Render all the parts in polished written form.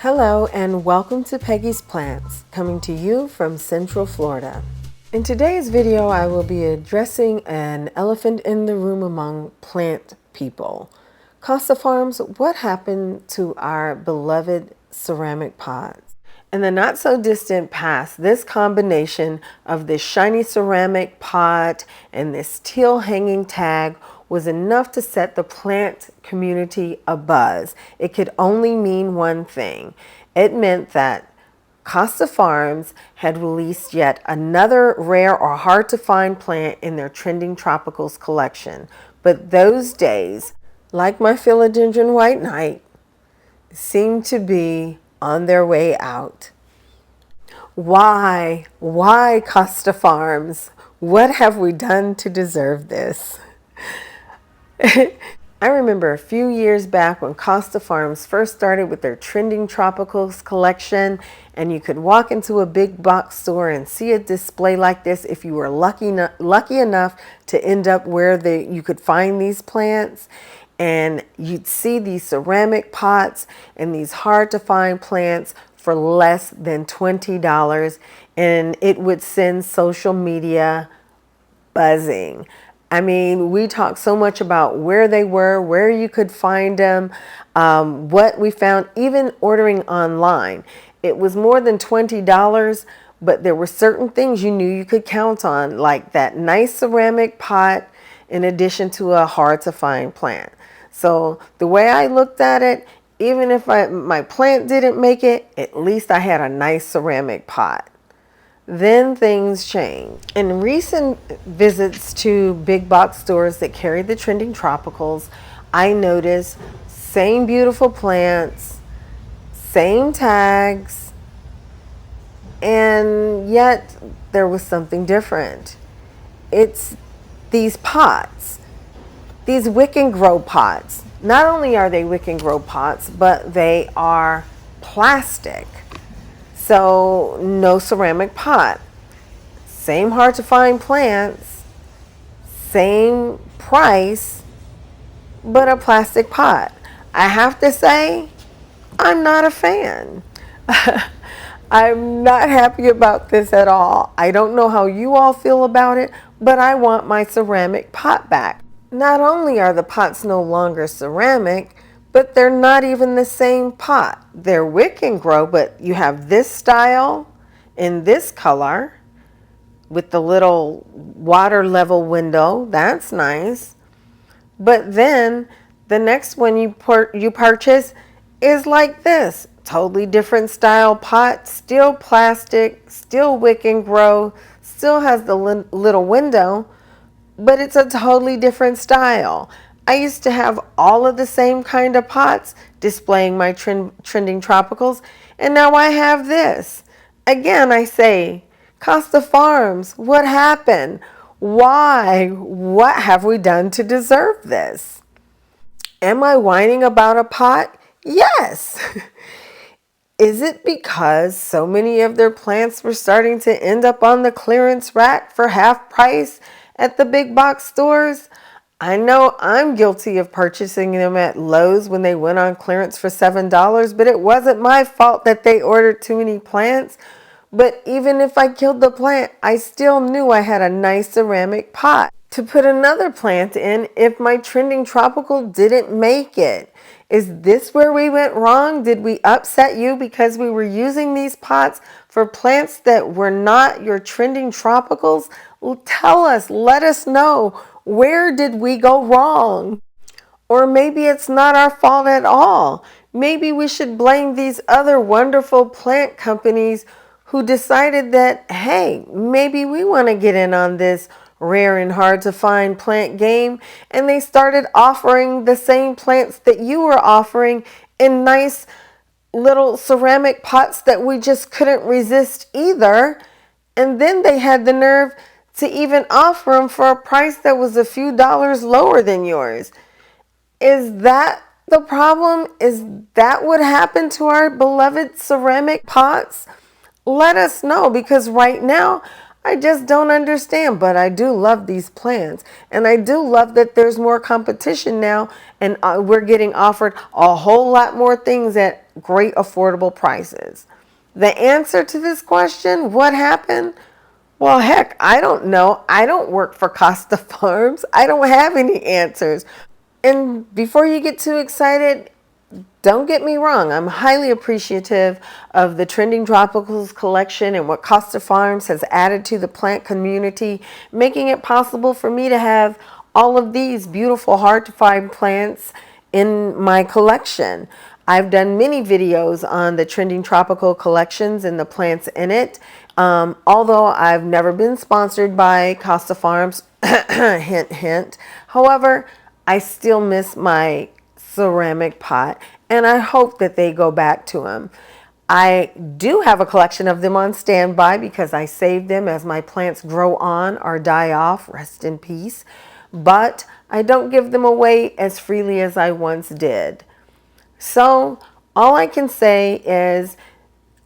Hello and welcome to Peggy's Plants, coming to you from Central Florida. In today's video, I will be addressing an elephant in the room among plant people. Costa Farms, what happened to our beloved ceramic pots? In the not so distant past, this combination of this shiny ceramic pot and this teal hanging tag was enough to set the plant community abuzz. It could only mean one thing. It meant that Costa Farms had released yet another rare or hard to find plant in their trending tropicals collection. But those days, like my philodendron white knight, seemed to be on their way out. Why? Why, Costa Farms? What have we done to deserve this? I remember a few years back when Costa Farms first started with their trending tropicals collection, and you could walk into a big box store and see a display like this if you were lucky enough to end up where you could find these plants. And you'd see these ceramic pots and these hard to find plants for less than $20, and it would send social media buzzing. I mean, we talked so much about where they were, where you could find them, what we found, even ordering online. It was more than $20, but there were certain things you knew you could count on, like that nice ceramic pot in addition to a hard to find plant. So the way I looked at it, even if my plant didn't make it, at least I had a nice ceramic pot. Then things changed. In recent visits to big box stores that carry the trending tropicals, I noticed same beautiful plants, same tags, and yet there was something different. It's these pots, these wick and grow pots. Not only are they wick and grow pots, but they are plastic. So no ceramic pot, same hard to find plants, same price, but a plastic pot. I have to say, I'm not a fan. I'm not happy about this at all. I don't know how you all feel about it, but I want my ceramic pot back. Not only are the pots no longer ceramic, but they're not even the same pot. They're wick and grow, but you have this style in this color with the little water level window. That's nice. But then the next one you purchase is like this. Totally different style pot, still plastic, still wick and grow, still has the little window, but it's a totally different style. I used to have all of the same kind of pots displaying my trending tropicals, and now I have this. Again, I say, Costa Farms, what happened? Why? What have we done to deserve this? Am I whining about a pot? Yes. Is it because so many of their plants were starting to end up on the clearance rack for half price at the big box stores? I know I'm guilty of purchasing them at Lowe's when they went on clearance for $7, but it wasn't my fault that they ordered too many plants. But even if I killed the plant, I still knew I had a nice ceramic pot to put another plant in if my trending tropical didn't make it. Is this where we went wrong? Did we upset you because we were using these pots for plants that were not your trending tropicals? Well, tell us, let us know. Where did we go wrong? Or maybe it's not our fault at all. Maybe we should blame these other wonderful plant companies who decided that, hey, maybe we want to get in on this rare and hard to find plant game, and they started offering the same plants that you were offering in nice little ceramic pots that we just couldn't resist either. And then they had the nerve to even offer them for a price that was a few dollars lower than yours. Is that the problem? Is that what happened to our beloved ceramic pots? Let us know, because right now I just don't understand, but I do love these plants. And I do love that there's more competition now, and we're getting offered a whole lot more things at great affordable prices. The answer to this question, what happened? Well, heck, I don't know. I don't work for Costa Farms. I don't have any answers. And before you get too excited, don't get me wrong, I'm highly appreciative of the Trending Tropicals collection and what Costa Farms has added to the plant community, making it possible for me to have all of these beautiful, hard to find plants in my collection. I've done many videos on the Trending Tropical collections and the plants in it. Although I've never been sponsored by Costa Farms, hint, hint. However, I still miss my ceramic pot, and I hope that they go back to them. I do have a collection of them on standby because I save them as my plants grow on or die off, rest in peace, but I don't give them away as freely as I once did. So all I can say is,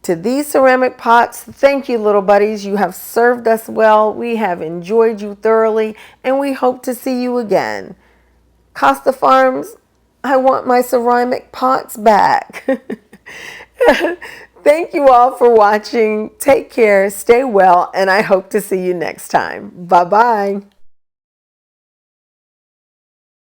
to these ceramic pots, thank you, little buddies. You have served us well. We have enjoyed you thoroughly, and we hope to see you again. Costa Farms, I want my ceramic pots back. Thank you all for watching. Take care, stay well, and I hope to see you next time. Bye-bye.